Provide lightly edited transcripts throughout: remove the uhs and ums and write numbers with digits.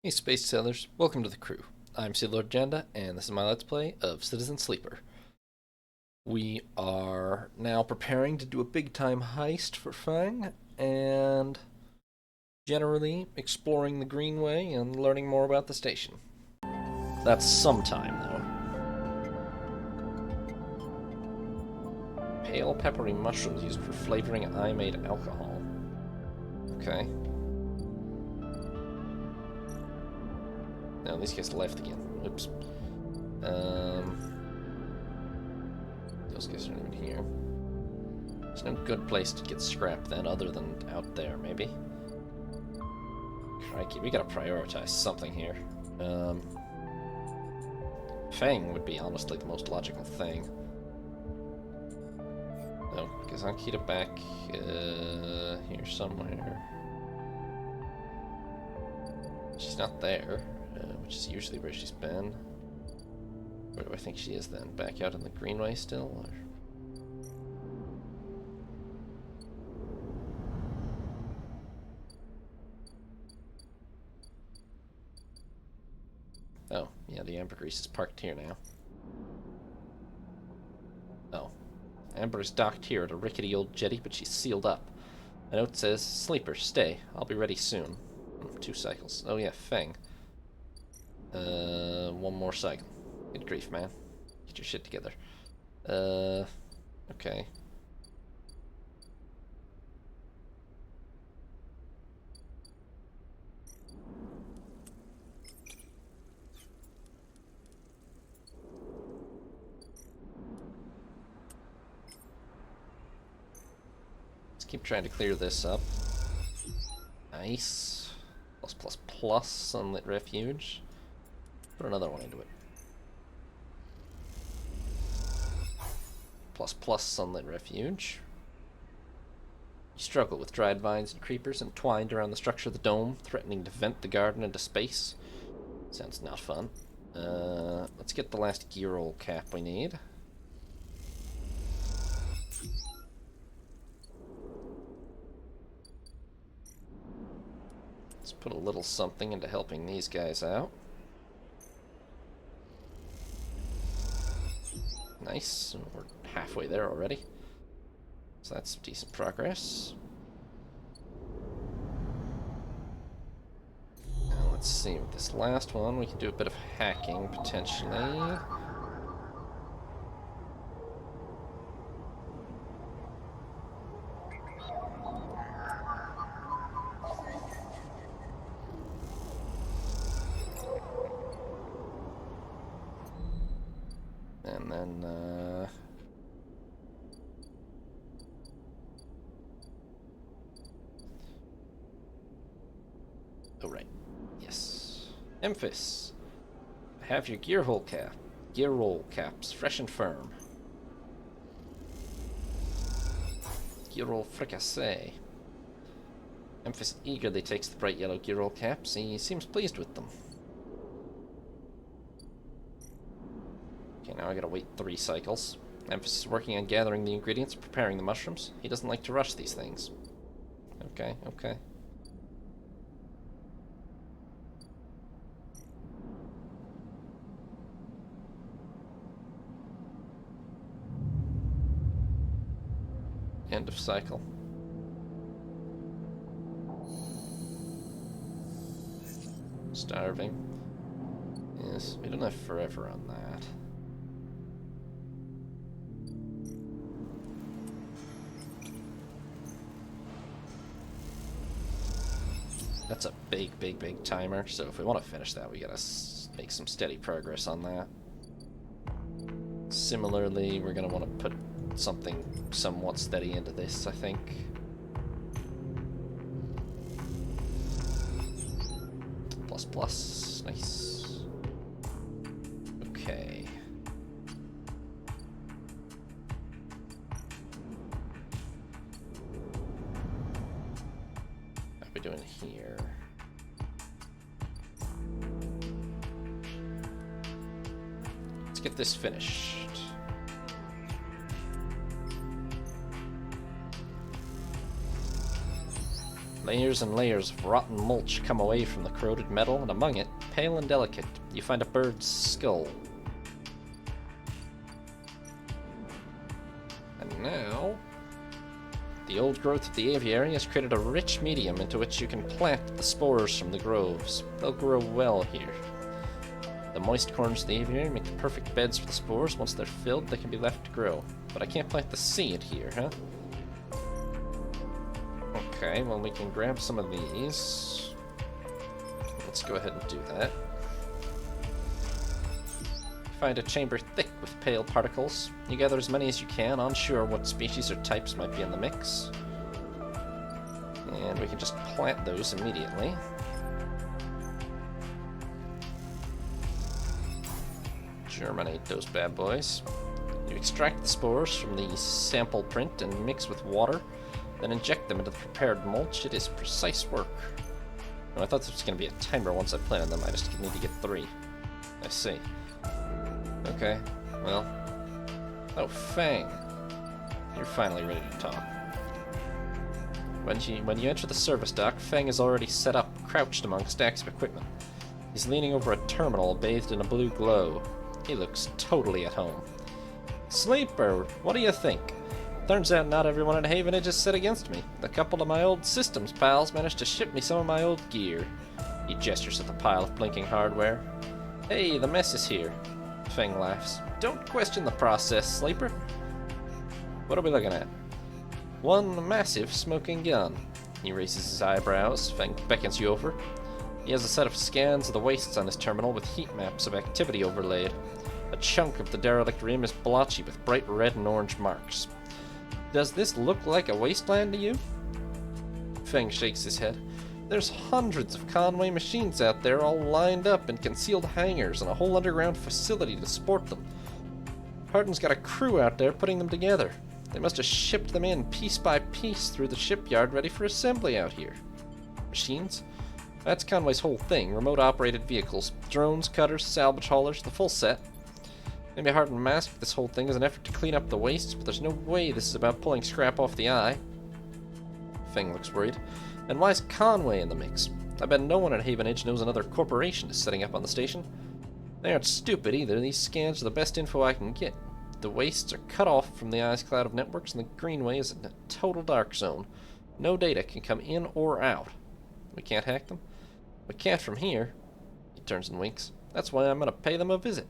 Hey Space Sailors, welcome to the crew. I'm Sea Lord Janda, and this is my Let's Play of Citizen Sleeper. We are now preparing to do a big time heist for Feng, and generally exploring the Greenway and learning more about the station. That's sometime, though. Pale peppery mushrooms used for flavoring I-made alcohol. Okay. No, these guys left again. Oops. Those guys aren't even here. There's no good place to get scrap then, other than out there, maybe. Crikey, we gotta prioritize something here. Feng would be honestly the most logical thing. Oh, Gazankita back here somewhere. She's not there. Which is usually where she's been. Where do I think she is then? Back out in the Greenway still? Or... Oh, yeah, the ambergris is parked here now. Oh. Amber is docked here at a rickety old jetty, but she's sealed up. A note says, "Sleeper, stay. I'll be ready soon." 2 cycles. Oh yeah, Feng. One more cycle. Good grief, man. Get your shit together. Okay. Let's keep trying to clear this up. Nice. Plus, plus, plus, sunlit refuge. Put another one into it. Plus plus sunlit refuge. You struggle with dried vines and creepers entwined around the structure of the dome, threatening to vent the garden into space. Sounds not fun. Let's get the last gear roll cap we need. Let's put a little something into helping these guys out. Nice, we're halfway there already. So that's decent progress. Now let's see, with this last one we can do a bit of hacking, potentially. And then, oh, right. Yes. Memphis. I have your gear roll caps, fresh and firm. Gear roll fricassee. Memphis eagerly takes the bright yellow gear roll caps. He seems pleased with them. Okay, now I gotta wait 3 cycles. Memphis is working on gathering the ingredients, preparing the mushrooms. He doesn't like to rush these things. Okay, okay. End of cycle. Starving. Yes, we don't have forever on that. That's a big, big, big timer, so if we want to finish that, we gotta make some steady progress on that. Similarly, we're gonna want to put something somewhat steady into this, I think. Plus, plus, nice. Okay. How are we doing here? Let's get this finished. Layers and layers of rotten mulch come away from the corroded metal, and among it, pale and delicate, you find a bird's skull. And now, the old growth of the aviary has created a rich medium into which you can plant the spores from the groves. They'll grow well here. The moist corners of the aviary make the perfect beds for the spores. Once they're filled, they can be left to grow. But I can't plant the seed here, huh? Okay, well, we can grab some of these. Let's go ahead and do that. Find a chamber thick with pale particles. You gather as many as you can, unsure what species or types might be in the mix. And we can just plant those immediately. Germinate those bad boys. You extract the spores from the sample print and mix with water, then inject them into the prepared mulch. It is precise work. Oh, I thought this was going to be a timer once I planted them. I just need to get 3. I see. Okay, well. Oh, Feng. You're finally ready to talk. When you enter the service dock, Feng is already set up, crouched among stacks of equipment. He's leaning over a terminal bathed in a blue glow. He looks totally at home. Sleeper, what do you think? Turns out not everyone at Havenage is set against me. A couple of my old systems pals managed to ship me some of my old gear. He gestures at the pile of blinking hardware. Hey, the mess is here. Feng laughs. Don't question the process, Sleeper. What are we looking at? One massive smoking gun. He raises his eyebrows. Feng beckons you over. He has a set of scans of the wastes on his terminal with heat maps of activity overlaid. A chunk of the derelict rim is blotchy with bright red and orange marks. Does this look like a wasteland to you? Feng shakes his head. There's hundreds of Conway machines out there all lined up in concealed hangars and a whole underground facility to support them. Hardin's got a crew out there putting them together. They must have shipped them in piece by piece through the shipyard ready for assembly out here. Machines? That's Conway's whole thing. Remote-operated vehicles. Drones, cutters, salvage haulers, the full set. Maybe Hardin masked this whole thing as an effort to clean up the wastes, but there's no way this is about pulling scrap off the eye. Feng looks worried. And why's Conway in the mix? I bet no one at Havenage knows another corporation is setting up on the station. They aren't stupid either. These scans are the best info I can get. The wastes are cut off from the eye's cloud of networks, and the Greenway is in a total dark zone. No data can come in or out. We can't hack them? We can't from here. He turns and winks. That's why I'm going to pay them a visit.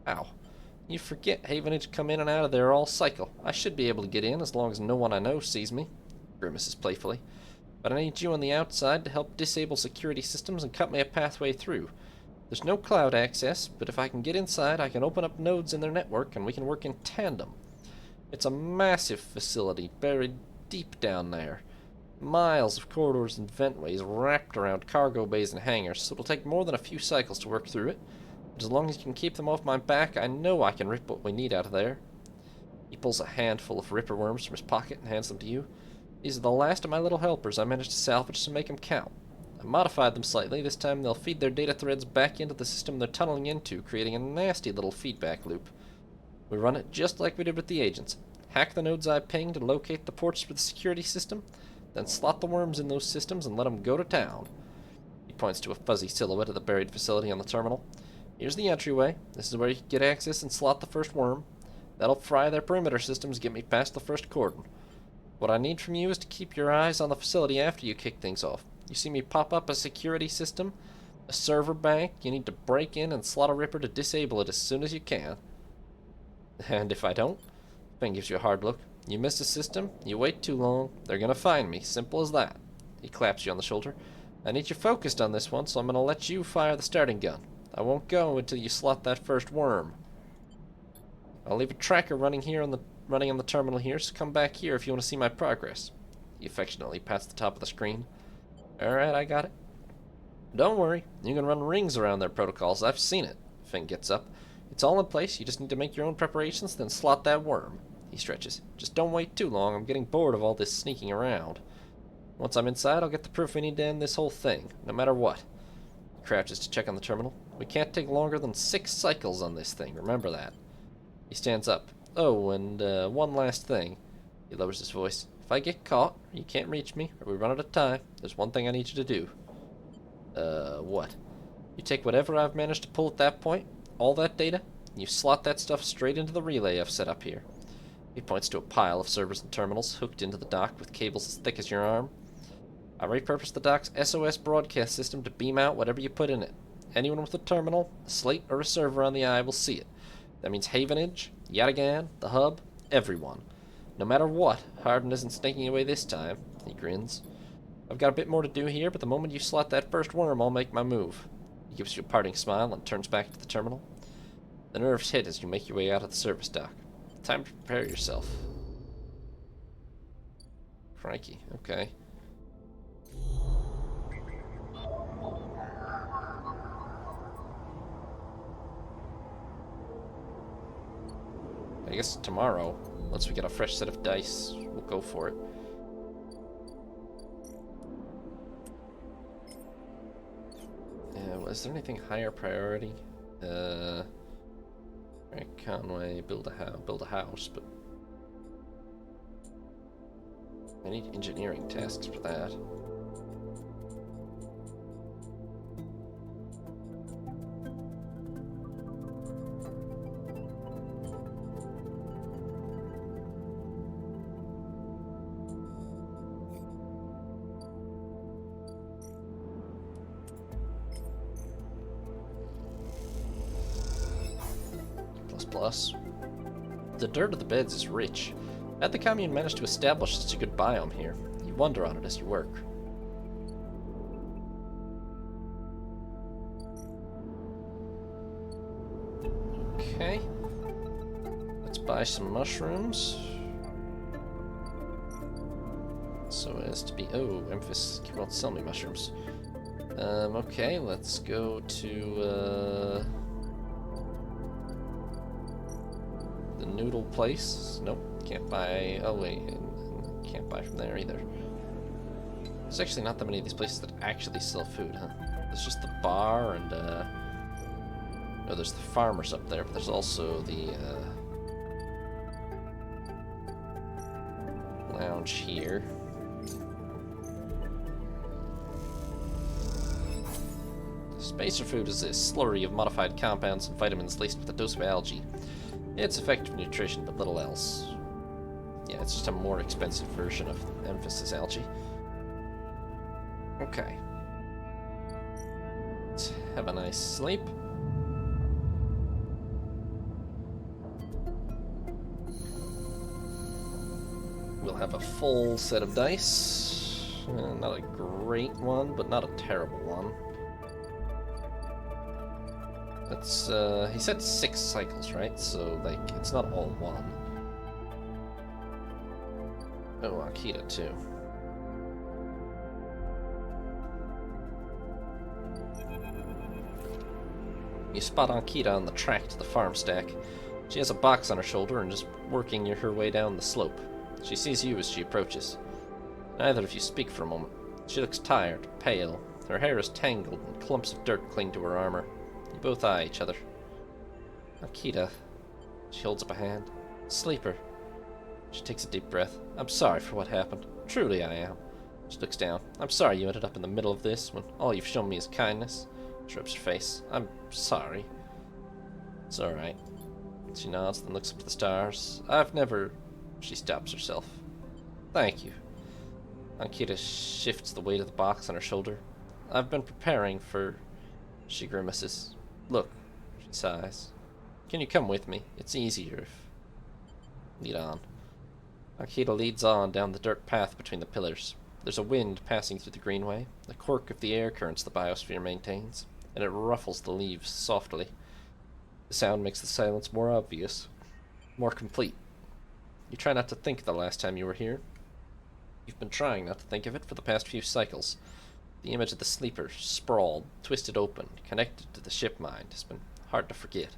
Ow. You forget Havenage come in and out of there all cycle. I should be able to get in as long as no one I know sees me. Grimaces playfully. But I need you on the outside to help disable security systems and cut me a pathway through. There's no cloud access, but if I can get inside, I can open up nodes in their network and we can work in tandem. It's a massive facility buried deep down there. Miles of corridors and ventways wrapped around cargo bays and hangars, so it'll take more than a few cycles to work through it. But as long as you can keep them off my back, I know I can rip what we need out of there. He pulls a handful of ripper worms from his pocket and hands them to you. These are the last of my little helpers I managed to salvage to make them count. I modified them slightly. This time they'll feed their data threads back into the system they're tunneling into, creating a nasty little feedback loop. We run it just like we did with the agents. Hack the nodes I pinged to locate the ports for the security system, then slot the worms in those systems and let them go to town. He points to a fuzzy silhouette of the buried facility on the terminal. Here's the entryway. This is where you can get access and slot the first worm. That'll fry their perimeter systems and get me past the first cordon. What I need from you is to keep your eyes on the facility after you kick things off. You see me pop up a security system, a server bank, you need to break in and slot a ripper to disable it as soon as you can. And if I don't, Feng gives you a hard look. You miss a system, you wait too long, they're gonna find me. Simple as that. He claps you on the shoulder. I need you focused on this one, so I'm gonna let you fire the starting gun. I won't go until you slot that first worm. I'll leave a tracker running on the terminal here, so come back here if you want to see my progress. He affectionately pats the top of the screen. Alright, I got it. Don't worry, you can run rings around their protocols. I've seen it. Feng gets up. It's all in place. You just need to make your own preparations, then slot that worm. He stretches. Just don't wait too long. I'm getting bored of all this sneaking around. Once I'm inside, I'll get the proof we need to end this whole thing, no matter what. He crouches to check on the terminal. We can't take longer than 6 cycles on this thing. Remember that. He stands up. Oh, and one last thing. He lowers his voice. if I get caught, or you can't reach me, or we run out of time, there's one thing I need you to do. What? You take whatever I've managed to pull at that point, all that data, and you slot that stuff straight into the relay I've set up here. He points to a pile of servers and terminals hooked into the dock with cables as thick as your arm. I repurposed the dock's SOS broadcast system to beam out whatever you put in it. Anyone with a terminal, a slate, or a server on the eye will see it. That means Havenage, Yatagan, the hub, everyone. No matter what, Harden isn't sneaking away this time. He grins. I've got a bit more to do here, but the moment you slot that first worm, I'll make my move. He gives you a parting smile and turns back to the terminal. The nerves hit as you make your way out of the service dock. Time to prepare yourself. Crikey, okay. I guess tomorrow, once we get a fresh set of dice, we'll go for it. Is there anything higher priority? Conway, build a house, but I need engineering tasks for that. Plus. The dirt of the beds is rich. How'd the commune manage to establish such a good biome here? You wonder on it as you work. Okay. Let's buy some mushrooms. So as to be... Oh, Memphis won't sell me mushrooms. Okay, let's go to, the noodle place. Nope, can't buy. Oh wait, can't buy from there either. There's actually not that many of these places that actually sell food, huh? There's just the bar and no, there's the farmers up there, but there's also the lounge here. Spacer food is a slurry of modified compounds and vitamins laced with a dose of algae. It's effective nutrition, but little else. Yeah, it's just a more expensive version of Emphasis algae. Okay. Let's have a nice sleep. We'll have a full set of dice. Not a great one, but not a terrible one. That's, he said 6 cycles, right? So, like, it's not all one. Oh, Akita, too. You spot Ankita on the track to the farm stack. She has a box on her shoulder and is working her way down the slope. She sees you as she approaches. Neither of you speak for a moment. She looks tired, pale. Her hair is tangled and clumps of dirt cling to her armor. You both eye each other. Akita. She holds up a hand. Sleeper. She takes a deep breath. I'm sorry for what happened. Truly I am. She looks down. I'm sorry you ended up in the middle of this when all you've shown me is kindness. She rubs her face. I'm sorry. It's alright. She nods, then looks up to the stars. I've never... She stops herself. Thank you. Ankita shifts the weight of the box on her shoulder. I've been preparing for... She grimaces. Look, she sighs. Can you come with me? It's easier if... Lead on. Ankita leads on down the dirt path between the pillars. There's a wind passing through the greenway, the quirk of the air currents the biosphere maintains, and it ruffles the leaves softly. The sound makes the silence more obvious, more complete. You try not to think of the last time you were here. You've been trying not to think of it for the past few cycles. The image of the sleeper, sprawled, twisted open, connected to the ship mind, has been hard to forget.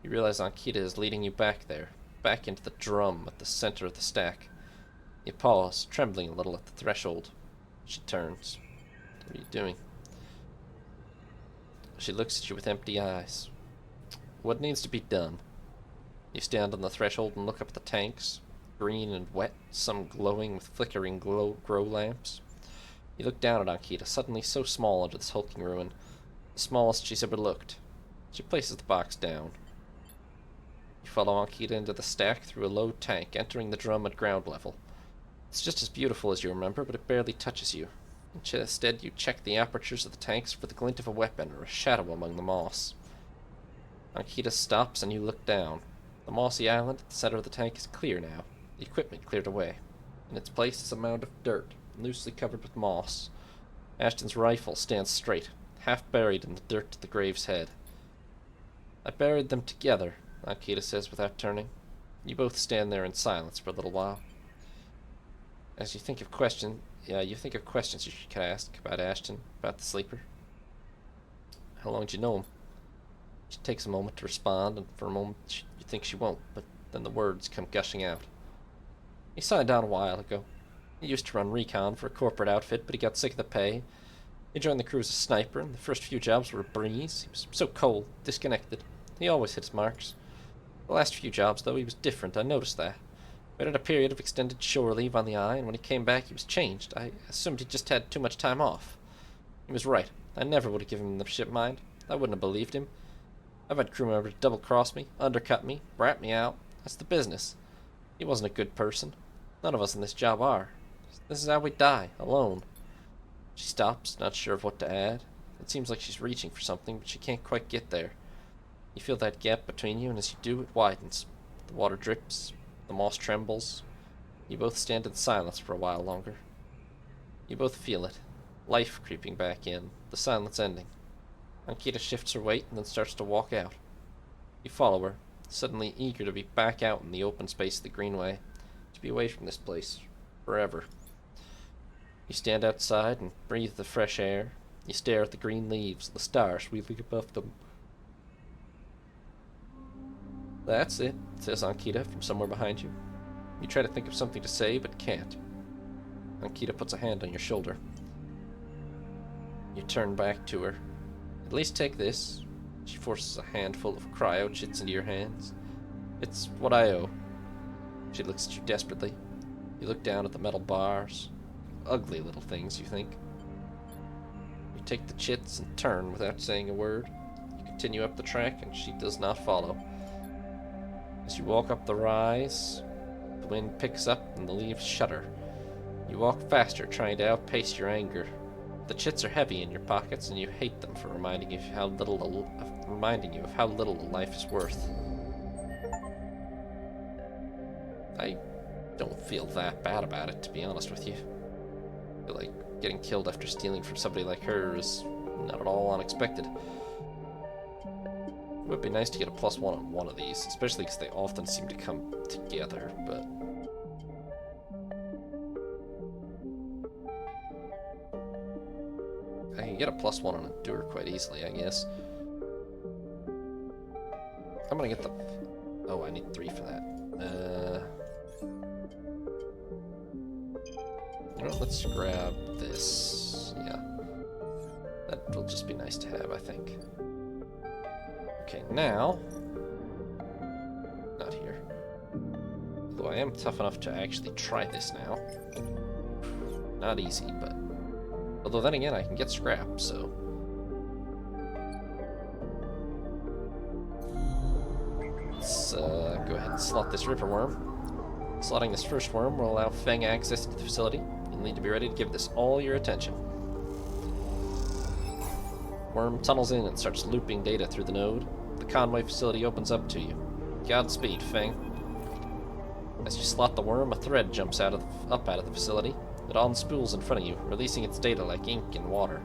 You realize Ankita is leading you back there, back into the drum at the center of the stack. You pause, trembling a little at the threshold. She turns. What are you doing? She looks at you with empty eyes. What needs to be done? You stand on the threshold and look up at the tanks. green and wet, some glowing with flickering grow lamps. You look down at Ankita, suddenly so small under this hulking ruin, the smallest she's ever looked. She places the box down. You follow Ankita into the stack through a low tank, entering the drum at ground level. It's just as beautiful as you remember, but it barely touches you. Instead, you check the apertures of the tanks for the glint of a weapon or a shadow among the moss. Ankita stops and you look down. The mossy island at the center of the tank is clear now, the equipment cleared away. In its place is a mound of dirt, loosely covered with moss. Ashton's rifle stands straight, half buried in the dirt at the grave's head. I buried them together, Ankita says without turning. You both stand there in silence for a little while. As you think of questions you could ask about Ashton, about the sleeper. How long did you know him? She takes a moment to respond, and for a moment you think she won't, but then the words come gushing out. He signed on a while ago. He used to run recon for a corporate outfit, but he got sick of the pay. He joined the crew as a sniper, and the first few jobs were a breeze. He was so cold, disconnected. He always hit his marks. The last few jobs, though, he was different. I noticed that. We had a period of extended shore leave on the eye, and when he came back, he was changed. I assumed he just had too much time off. He was right. I never would have given him the ship mind. I wouldn't have believed him. I've had crew members double-cross me, undercut me, rat me out. That's the business. He wasn't a good person. None of us in this job are. This is how we die, alone. She stops, not sure of what to add. It seems like she's reaching for something, but she can't quite get there. You feel that gap between you, and as you do, it widens. The water drips. The moss trembles. You both stand in silence for a while longer. You both feel it. Life creeping back in. The silence ending. Ankita shifts her weight and then starts to walk out. You follow her, suddenly eager to be back out in the open space of the greenway. To be away from this place. Forever. You stand outside and breathe the fresh air. You stare at the green leaves, the stars wheeling above them. That's it, says Ankita from somewhere behind you. You try to think of something to say, but can't. Ankita puts a hand on your shoulder. You turn back to her. At least take this. She forces a handful of cryo chits into your hands. It's what I owe. She looks at you desperately. You look down at the metal bars. Ugly little things, you think. You take the chits and turn without saying a word. You continue up the track, and she does not follow. As you walk up the rise, the wind picks up and the leaves shudder. You walk faster, trying to outpace your anger. The chits are heavy in your pockets, and you hate them for reminding you of how little a life is worth. I don't feel that bad about it, to be honest with you. I feel like getting killed after stealing from somebody like her is not at all unexpected. It would be nice to get a +1 on one of these, especially because they often seem to come together, but... I can get a +1 on Endure quite easily, I guess. I'm gonna get the... Oh, I need 3 for that. You know what, let's grab this. Yeah. That will just be nice to have, I think. Okay, now... Not here. Although I am tough enough to actually try this now. Not easy, but... Although then again, I can get scrap, so... Let's go ahead and slot this Ripper Worm. Slotting this first worm will allow Feng access to the facility. You'll need to be ready to give this all your attention. Worm tunnels in and starts looping data through the node. The convoy facility opens up to you. Godspeed, Feng. As you slot the worm, a thread jumps up out of the facility. It unspools in front of you, releasing its data like ink in water.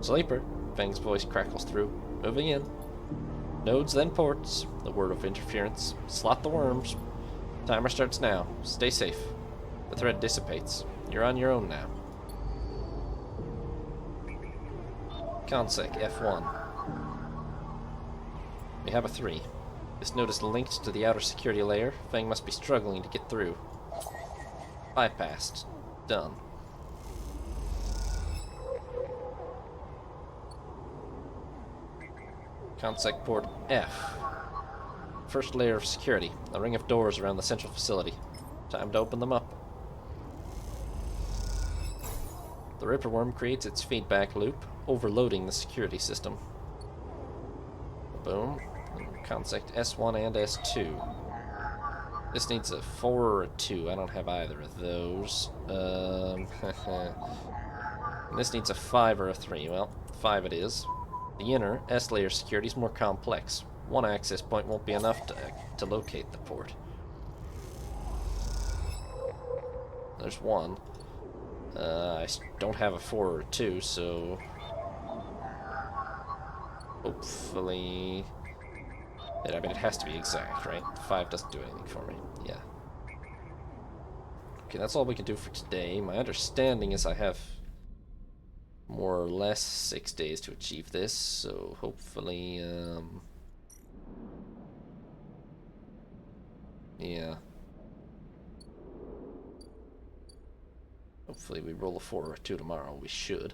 Sleeper, Feng's voice crackles through. Moving in. Nodes, then ports. The word of interference. Slot the worms. Timer starts now. Stay safe. The thread dissipates. You're on your own now. Consec F1. We have a 3. This node is linked to the outer security layer. Feng must be struggling to get through. Bypassed. Done. Consec port F. First layer of security. A ring of doors around the central facility. Time to open them up. The Ripper Worm creates its feedback loop, overloading the security system. Boom. Consect S1 and S2. This needs a 4 or a 2. I don't have either of those. This needs a 5 or a 3. Well, 5 it is. The inner S-layer security is more complex. One access point won't be enough to locate the port. There's one. I don't have a 4 or a 2, so hopefully... I mean, it has to be exact, right? 5 doesn't do anything for me. Yeah. Okay, that's all we can do for today. My understanding is I have more or less 6 days to achieve this, so hopefully, yeah. Hopefully we roll a 4 or a 2 tomorrow. We should.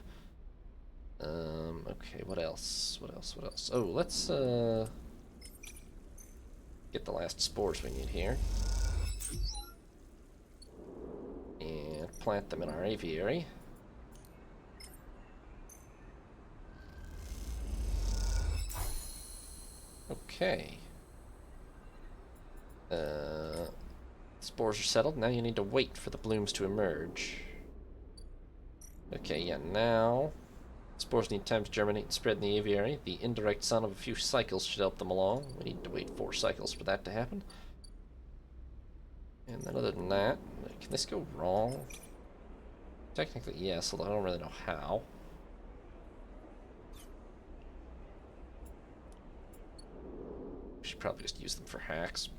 Okay, what else? What else? Oh, let's, get the last spores we need here. And plant them in our aviary. Okay. Spores are settled. Now you need to wait for the blooms to emerge. Okay, yeah, now spores need time to germinate and spread in the aviary. The indirect sun of a few cycles should help them along. We need to wait 4 cycles for that to happen. And then other than that, can this go wrong? Technically, yes, although I don't really know how. We should probably just use them for hacks.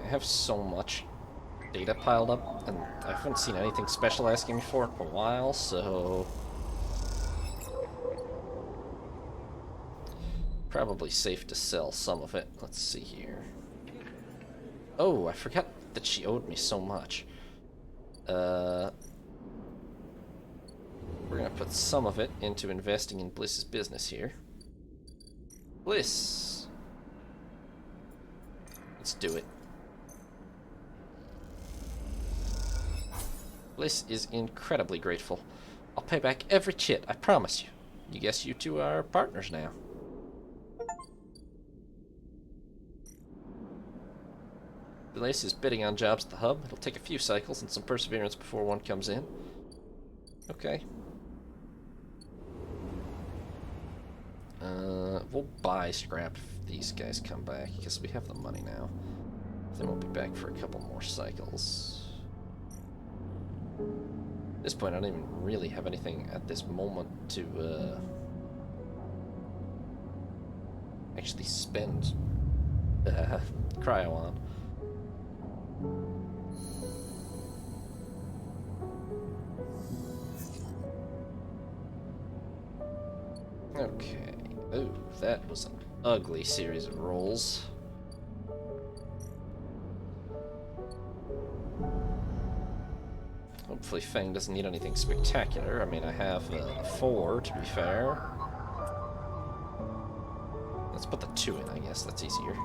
I have so much data piled up, and I haven't seen anything special asking me for it in a while, so probably safe to sell some of it. Let's see here. Oh, I forgot that she owed me so much. We're gonna put some of it into investing in Bliss's business here. Bliss! Let's do it. Bliss is incredibly grateful. I'll pay back every chit, I promise you. You guess you two are partners now. Bliss is bidding on jobs at the hub. It'll take a few cycles and some perseverance before one comes in. Okay. We'll buy scrap if these guys come back, because we have the money now. They won't be back for a couple more cycles. At this point, I don't even really have anything at this moment to actually spend cryo on. Okay. Oh, that was an ugly series of rolls. Hopefully Feng doesn't need anything spectacular. I mean, I have a 4, to be fair. Let's put the 2 in, I guess. That's easier.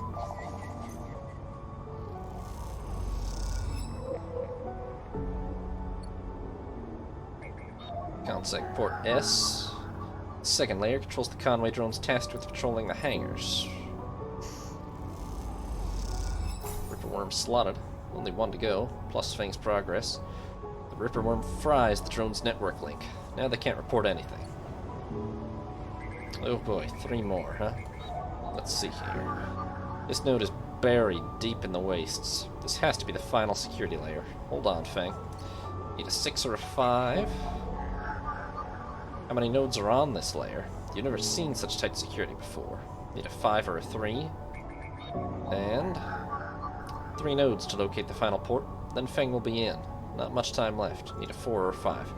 Consec port S. Second layer controls the convoy drones tasked with patrolling the hangars. Ripper Worm slotted. Only 1 to go, plus Feng's progress. The Ripper Worm fries the drone's network link. Now they can't report anything. Oh boy, 3 more, huh? Let's see here. This node is buried deep in the wastes. This has to be the final security layer. Hold on, Feng. Need a 6 or a 5. How many nodes are on this layer? You've never seen such tight security before. Need a 5 or a 3. And 3 nodes to locate the final port. Then Feng will be in. Not much time left. Need a 4 or a 5.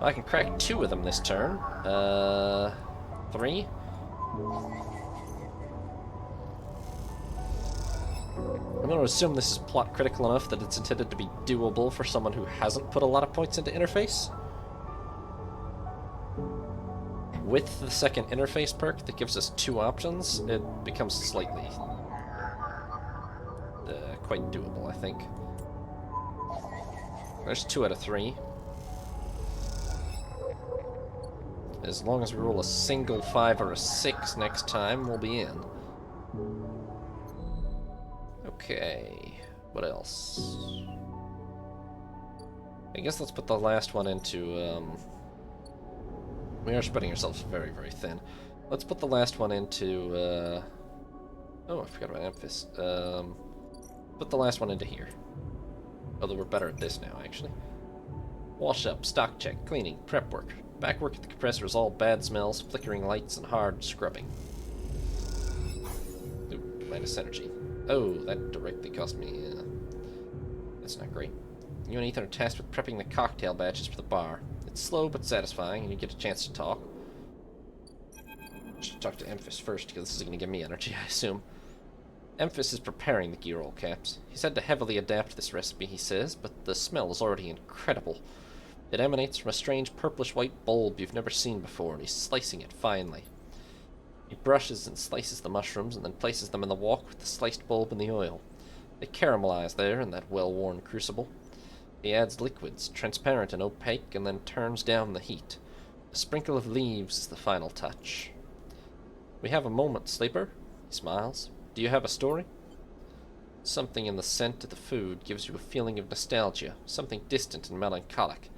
I can crack 2 of them this turn. 3. I'm going to assume this is plot critical enough that it's intended to be doable for someone who hasn't put a lot of points into interface. With the second interface perk that gives us 2 options, it becomes slightly quite doable, I think. There's 2 out of 3. As long as we roll a single 5 or a 6 next time, we'll be in. Okay, what else? I guess let's put the last one into, we are spreading ourselves very, very thin. Let's put the last one into, oh, I forgot about Amphis. Put the last one into here. Although we're better at this now, actually. Wash up, stock check, cleaning, prep work. Back work at the compressor is all bad smells, flickering lights, and hard scrubbing. Ooh, minus energy. Oh, that directly cost me, that's not great. You and Ethan are tasked with prepping the cocktail batches for the bar. It's slow but satisfying, and you get a chance to talk. I should talk to Emphis first, because this is going to give me energy, I assume. Emphis is preparing the gear roll caps. He's had to heavily adapt this recipe, he says, but the smell is already incredible. It emanates from a strange purplish-white bulb you've never seen before, and he's slicing it finely. He brushes and slices the mushrooms, and then places them in the wok with the sliced bulb and the oil. They caramelize there in that well-worn crucible. He adds liquids, transparent and opaque, and then turns down the heat. A sprinkle of leaves is the final touch. We have a moment, Sleeper, he smiles. Do you have a story? Something in the scent of the food gives you a feeling of nostalgia, something distant and melancholic.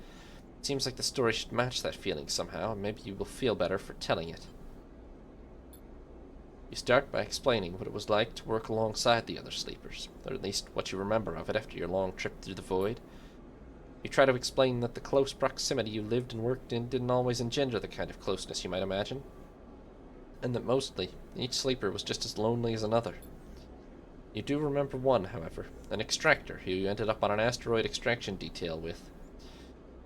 It seems like the story should match that feeling somehow, and maybe you will feel better for telling it. You start by explaining what it was like to work alongside the other sleepers, or at least what you remember of it after your long trip through the void. You try to explain that the close proximity you lived and worked in didn't always engender the kind of closeness you might imagine, and that mostly, each sleeper was just as lonely as another. You do remember one, however, an extractor who you ended up on an asteroid extraction detail with.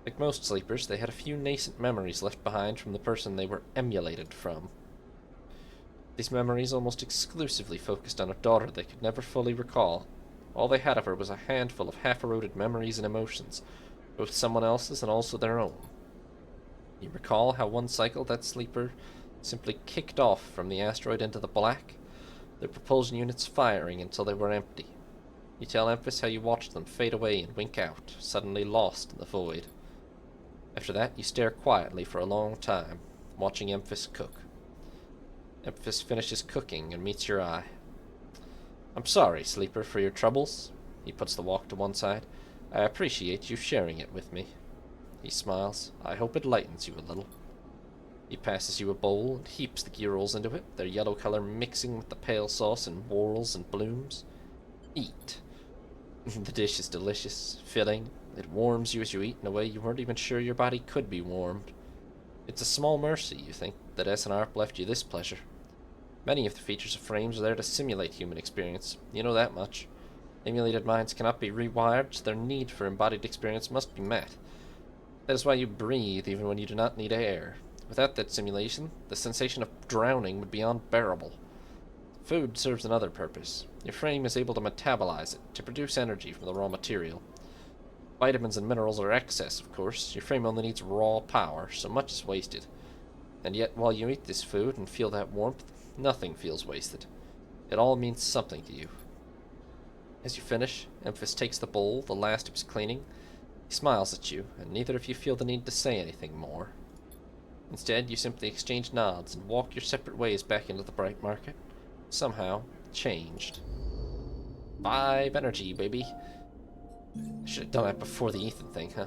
Like most sleepers, they had a few nascent memories left behind from the person they were emulated from. These memories almost exclusively focused on a daughter they could never fully recall. All they had of her was a handful of half-eroded memories and emotions, both someone else's and also their own. You recall how one cycle that sleeper simply kicked off from the asteroid into the black, their propulsion units firing until they were empty. You tell Emphis how you watched them fade away and wink out, suddenly lost in the void. After that, you stare quietly for a long time, watching Emphis cook. Emphis finishes cooking and meets your eye. I'm sorry, Sleeper, for your troubles. He puts the wok to one side. I appreciate you sharing it with me. He smiles. I hope it lightens you a little. He passes you a bowl and heaps the gear rolls into it, their yellow color mixing with the pale sauce in whorls and blooms. Eat. The dish is delicious, filling. It warms you as you eat in a way you weren't even sure your body could be warmed. It's a small mercy, you think, that SNRP left you this pleasure. Many of the features of frames are there to simulate human experience. You know that much. Emulated minds cannot be rewired, so their need for embodied experience must be met. That is why you breathe even when you do not need air. Without that simulation, the sensation of drowning would be unbearable. Food serves another purpose. Your frame is able to metabolize it, to produce energy from the raw material. Vitamins and minerals are excess, of course. Your frame only needs raw power, so much is wasted. And yet, while you eat this food and feel that warmth, nothing feels wasted. It all means something to you. As you finish, Emphis takes the bowl, the last of his cleaning. He smiles at you, and neither of you feel the need to say anything more. Instead, you simply exchange nods and walk your separate ways back into the bright market. Somehow, changed. 5 energy, baby. I should have done that before the Ethan thing, huh?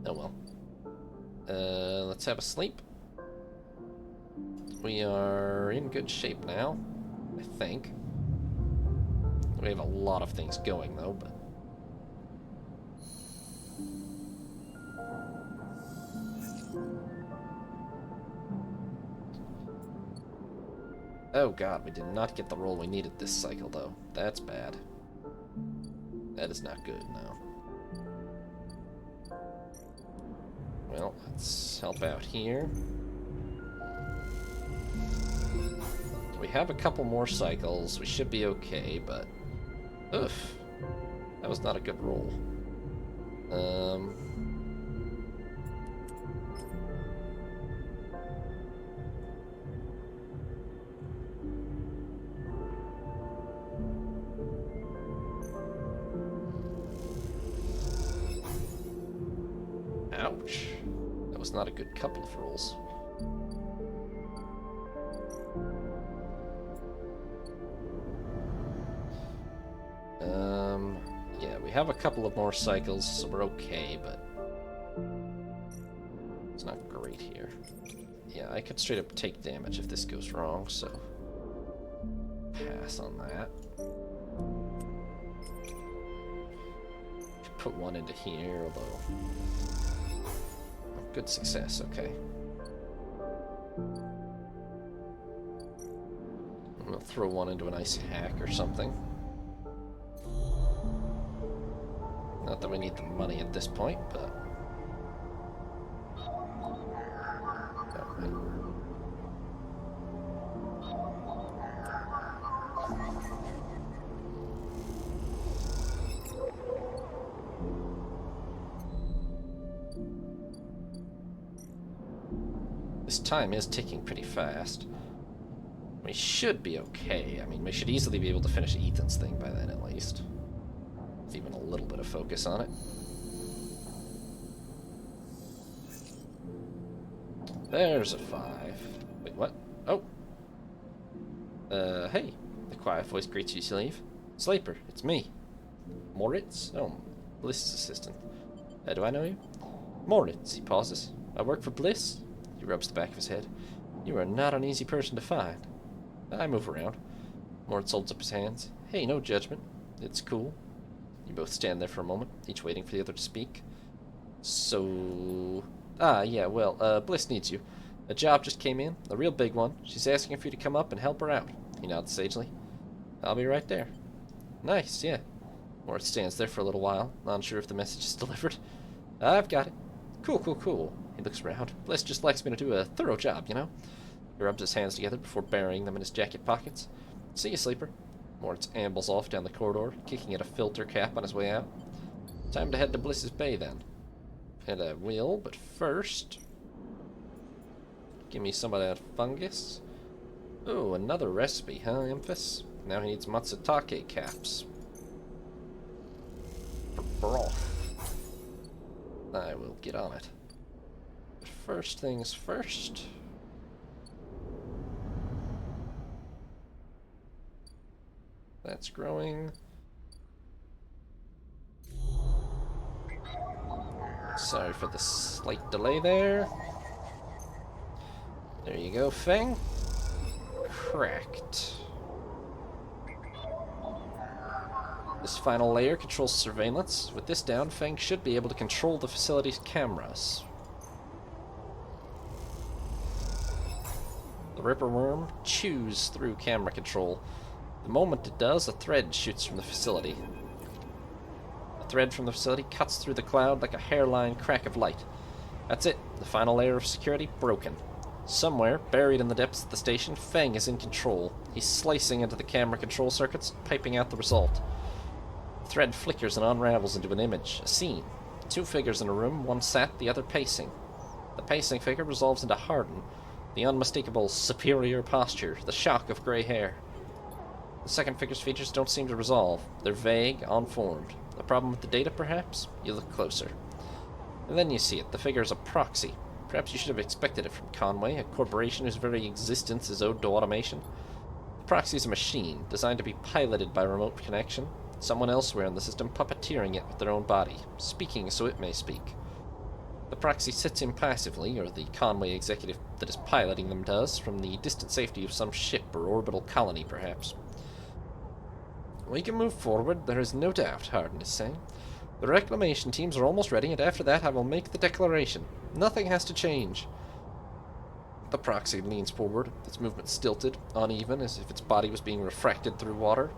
Oh well. Let's have a sleep. We are in good shape now, I think. We have a lot of things going, though, but... Oh god, we did not get the roll we needed this cycle, though. That's bad. That is not good, no. Well, let's help out here. We have a couple more cycles. We should be okay, but Oof. That was not a good roll. Ouch. That was not a good couple of rolls. Yeah, we have a couple of more cycles, so we're okay, but it's not great here. Yeah, I could straight up take damage if this goes wrong, so pass on that. Put one into here, although good success, okay. I'm gonna throw one into an ice hack or something. Not that we need the money at this point, but... Okay. This time is ticking pretty fast. We should be okay. I mean, we should easily be able to finish Ethan's thing by then, at least. With even a little bit of focus on it. There's a 5. Wait, what? Oh! Hey. The quiet voice greets you as you leave. Sleeper, it's me. Moritz? Oh, Bliss's assistant. Do I know you? Moritz, he pauses. I work for Bliss? He rubs the back of his head. You are not an easy person to find. I move around. Moritz holds up his hands. Hey, no judgment. It's cool. You both stand there for a moment, each waiting for the other to speak. So... yeah, well, Bliss needs you. A job just came in, a real big one. She's asking for you to come up and help her out. He nods sagely. I'll be right there. Nice, yeah. Moritz stands there for a little while, not sure if the message is delivered. I've got it. Cool, cool, cool. He looks around. Bliss just likes me to do a thorough job, you know? He rubs his hands together before burying them in his jacket pockets. See you, sleeper. Moritz ambles off down the corridor, kicking at a filter cap on his way out. Time to head to Bliss's Bay, then. And I will, but first... Give me some of that fungus. Oh, another recipe, huh, Emphas? Now he needs matsutake caps. For broth. I will get on it. But first things first... That's growing. Sorry for the slight delay there. There you go, Feng. Cracked. This final layer controls surveillance. With this down, Feng should be able to control the facility's cameras. The Ripper Worm chews through camera control. The moment it does, a thread shoots from the facility. A thread from the facility cuts through the cloud like a hairline crack of light. That's it. The final layer of security broken. Somewhere, buried in the depths of the station, Feng is in control. He's slicing into the camera control circuits, piping out the result. The thread flickers and unravels into an image, a scene. 2 figures in a room, one sat, the other pacing. The pacing figure resolves into Harden, the unmistakable superior posture, the shock of gray hair. The second figure's features don't seem to resolve. They're vague, unformed. A problem with the data, perhaps? You look closer. And then you see it. The figure is a proxy. Perhaps you should have expected it from Conway, a corporation whose very existence is owed to automation. The proxy is a machine, designed to be piloted by remote connection. Someone elsewhere in the system puppeteering it with their own body, speaking so it may speak. The proxy sits impassively, or the Conway executive that is piloting them does, from the distant safety of some ship or orbital colony, perhaps. We can move forward, there is no doubt, Harden is saying. The reclamation teams are almost ready, and after that I will make the declaration. Nothing has to change. The proxy leans forward, its movement stilted, uneven, as if its body was being refracted through water.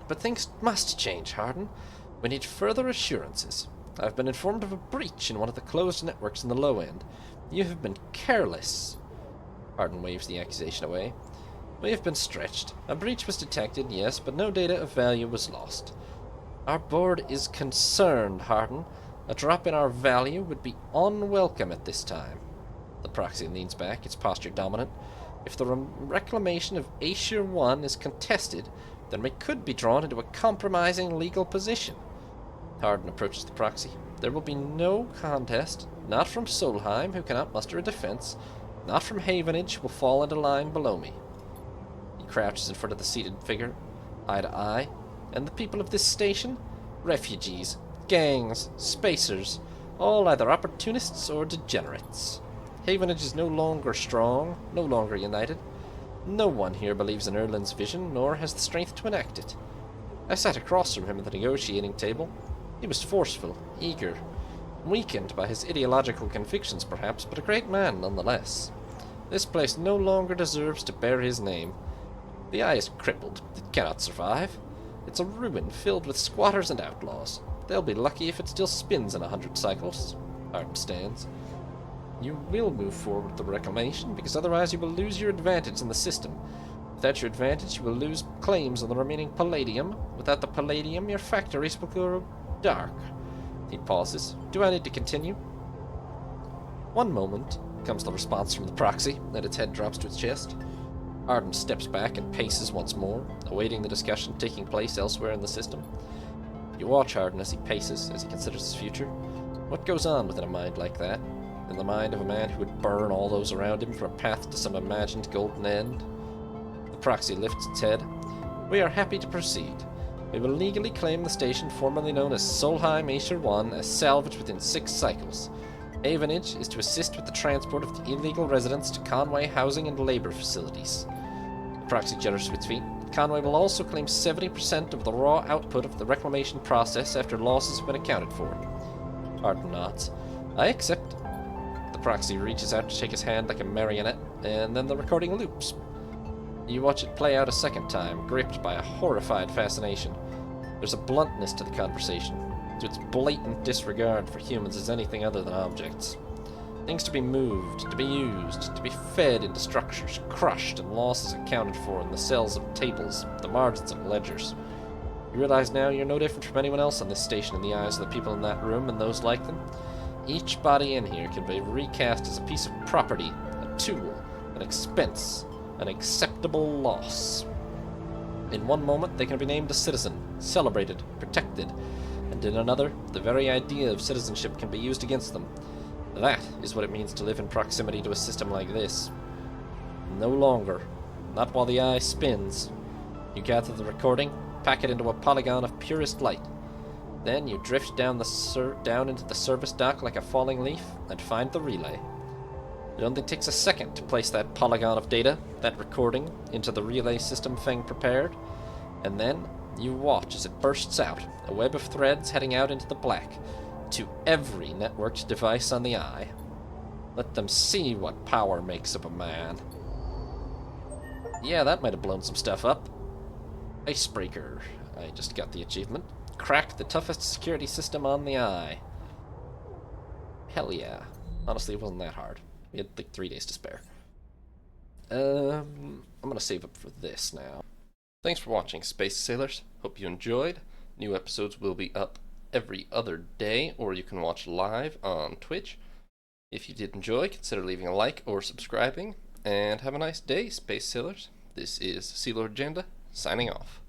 But things must change, Harden. We need further assurances. I've been informed of a breach in one of the closed networks in the low end. You have been careless. Harden waves the accusation away. We have been stretched. A breach was detected, yes, but no data of value was lost. Our board is concerned, Harden. A drop in our value would be unwelcome at this time. The proxy leans back, its posture dominant. If the reclamation of Aesir 1 is contested, then we could be drawn into a compromising legal position. Harden approaches the proxy. There will be no contest, not from Solheim, who cannot muster a defense, not from Havenage, who will fall into line below me. He crouches in front of the seated figure, eye to eye, and the people of this station? Refugees, gangs, spacers, all either opportunists or degenerates. Havenage is no longer strong, no longer united. No one here believes in Erlin's vision, nor has the strength to enact it. I sat across from him at the negotiating table. He was forceful, eager, weakened by his ideological convictions perhaps, but a great man nonetheless. This place no longer deserves to bear his name. The eye is crippled. It cannot survive. It's a ruin filled with squatters and outlaws. They'll be lucky if it still spins in 100 cycles. Arden stands. You will move forward with the reclamation, because otherwise you will lose your advantage in the system. Without your advantage, you will lose claims on the remaining palladium. Without the palladium, your factories will go dark. He pauses. Do I need to continue? One moment, comes the response from the proxy, and its head drops to its chest. Arden steps back and paces once more, awaiting the discussion taking place elsewhere in the system. You watch Arden as he paces, as he considers his future. What goes on within a mind like that? In the mind of a man who would burn all those around him for a path to some imagined golden end? The proxy lifts its head. We are happy to proceed. We will legally claim the station formerly known as Solheim Aesir 1 as salvage within 6 cycles. Havenage is to assist with the transport of the illegal residents to Conway housing and labor facilities. The proxy judders to its feet. Conway will also claim 70% of the raw output of the reclamation process after losses have been accounted for. Arden nods. I accept. The proxy reaches out to shake his hand like a marionette, and then the recording loops. You watch it play out a second time, gripped by a horrified fascination. There's a bluntness to the conversation, to its blatant disregard for humans as anything other than objects. Things to be moved, to be used, to be fed into structures, crushed, and losses accounted for in the cells of tables, the margins of ledgers. You realize now you're no different from anyone else on this station in the eyes of the people in that room and those like them. Each body in here can be recast as a piece of property, a tool, an expense, an acceptable loss. In one moment, they can be named a citizen, celebrated, protected, and in another, the very idea of citizenship can be used against them. That is what it means to live in proximity to a system like this. No longer. Not while the eye spins. You gather the recording, pack it into a polygon of purest light. Then you drift down into the service dock like a falling leaf and find the relay. It only takes a second to place that polygon of data, that recording, into the relay system Feng prepared, and then you watch as it bursts out, a web of threads heading out into the black, to every networked device on the eye. Let them see what power makes of a man. Yeah, that might have blown some stuff up. Icebreaker. I just got the achievement. Cracked the toughest security system on the eye. Hell yeah. Honestly, it wasn't that hard. We had like 3 days to spare. I'm gonna save up for this now. Thanks for watching, Space Sailors. Hope you enjoyed. New episodes will be up every other day, or you can watch live on Twitch. If you did enjoy, consider leaving a like or subscribing, and have a nice day, Space Sailors. This is Sea Lord Janda, signing off.